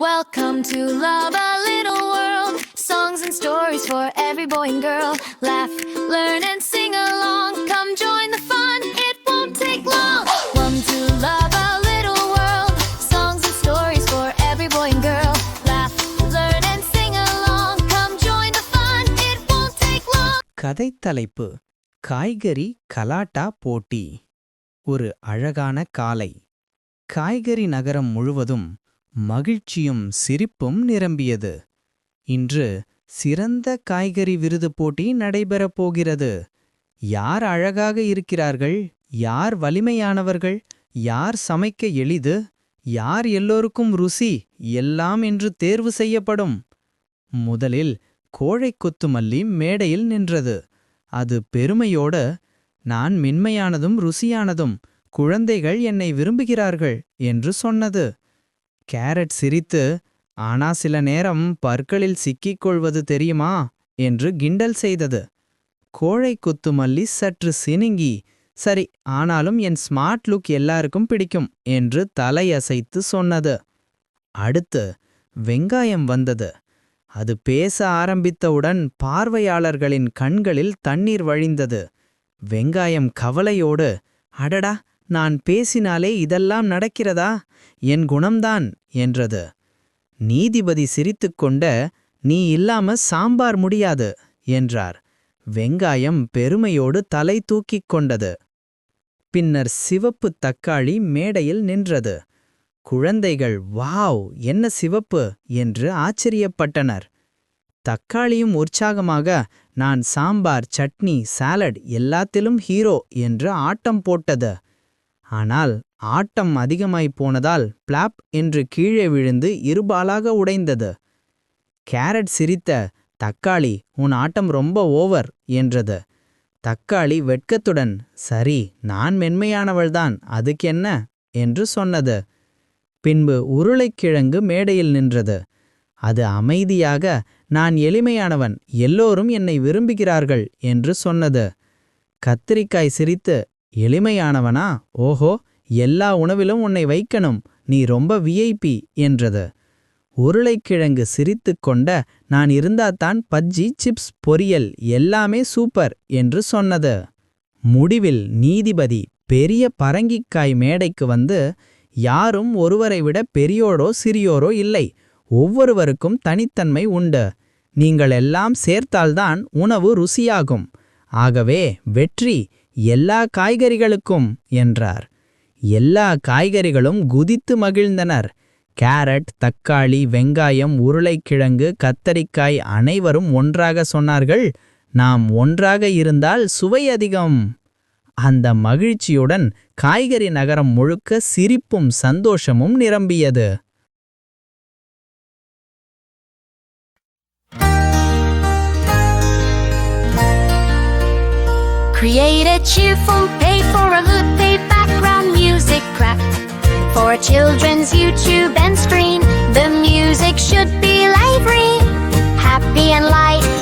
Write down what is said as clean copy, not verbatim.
Welcome to Love a Little World. Songs and stories for every boy and girl. Laugh, learn and sing along. Come join the fun, it won't take long. Welcome to Love a Little World. Songs and stories for every boy and girl. Laugh, learn and sing along. Come join the fun, it won't take long. கதைத் தலைப்பு காய்கறி கலாட்டா போட்டி. ஒரு அழகான காலை. காய்கறி நகரம் முழுவதும் மகிழ்ச்சியும் சிரிப்பும் நிரம்பியது. இன்று சிறந்த காய்கறி விருது போட்டி நடைபெறப் போகிறது. யார் அழகாக இருக்கிறார்கள், யார் வலிமையானவர்கள், யார் சமைக்க எளிது, யார் எல்லோருக்கும் ருசி, எல்லாம் என்று தேர்வு செய்யப்படும். முதலில் கோழைக் கொத்துமல்லி மேடையில் நின்றது. அது பெருமையோடு, நான் மென்மையானதும் ருசியானதும், குழந்தைகள் என்னை விரும்புகிறார்கள் என்று சொன்னது. கேரட் சிரித்து, ஆனா சில நேரம் பற்களில் சிக்கிக் கொள்வது தெரியுமா என்று கிண்டல் செய்தது. கோழை கொத்துமல்லி சற்று சினுங்கி, சரி, ஆனாலும் என் ஸ்மார்ட் லுக் எல்லாருக்கும் பிடிக்கும் என்று தலையசைத்து சொன்னது. அடுத்து வெங்காயம் வந்தது. அது பேச ஆரம்பித்தவுடன் பார்வையாளர்களின் கண்களில் தண்ணீர் வழிந்தது. வெங்காயம் கவலையோடு, அடடா, நான் பேசினாலே இதெல்லாம் நடக்கிறதா, என் குணம்தான் என்றது. நீதிபதி சிரித்துக்கொண்ட, நீ இல்லாம சாம்பார் முடியாது என்றார். வெங்காயம் பெருமையோடு தலை தூக்கிக் கொண்டது. பின்னர் சிவப்பு தக்காளி மேடையில் நின்றது. குழந்தைகள் வாவ், என்ன சிவப்பு என்று ஆச்சரியப்பட்டனர். தக்காளியும் உற்சாகமாக, நான் சாம்பார், சட்னி, சாலட் எல்லாத்திலும் ஹீரோ என்று ஆட்டம் போட்டது. ஆனால் ஆட்டம் அதிகமாய் போனதால் பிளாப் என்று கீழே விழுந்து இருபாலாக உடைந்தது. கேரட் சிரித்த, தக்காளி, உன் ஆட்டம் ரொம்ப ஓவர் என்றது. தக்காளி வெட்கத்துடன், சரி, நான் மென்மையானவள்தான், அதுக்கென்ன என்று சொன்னது. பின்பு உருளைக்கிழங்கு மேடையில் நின்றது. அது அமைதியாக, நான் எளிமையானவன், எல்லோரும் என்னை விரும்புகிறார்கள் என்று சொன்னது. கத்திரிக்காய் சிரித்து, எளிமையானவனா, ஓஹோ, எல்லா உணவிலும் உன்னை வைக்கணும், நீ ரொம்ப விஐபி என்றது. உருளைக்கிழங்கு சிரித்து கொண்ட, நான் இருந்தாத்தான் பஜ்ஜி, சிப்ஸ், பொரியல் எல்லாமே சூப்பர் என்று சொன்னது. முடிவில் நீதிபதி பெரிய பரங்கிக்காய் மேடைக்கு வந்து, யாரும் ஒருவரை விட பெரியோரோ சிறியோரோ இல்லை, ஒவ்வொருவருக்கும் தனித்தன்மை உண்டு, நீங்கள் எல்லாம் சேர்த்தால்தான் உணவு ருசியாகும், ஆகவே வெற்றி எல்லா காய்கறிகளுக்கும் என்றார். எல்லா காய்கறிகளும் குதித்து மகிழ்ந்தனர். கேரட், தக்காளி, வெங்காயம், உருளைக்கிழங்கு, கத்தரிக்காய் அனைவரும் ஒன்றாக சொன்னார்கள், நாம் ஒன்றாக இருந்தால் சுவை அதிகம். அந்த மகிழ்ச்சியுடன் காய்கறி நகரம் முழுக்க சிரிப்பும் சந்தோஷமும் நிரம்பியது. Create a cheerful, pay for a hood, pay background music craft. For children's YouTube and screen, the music should be lively, happy and light.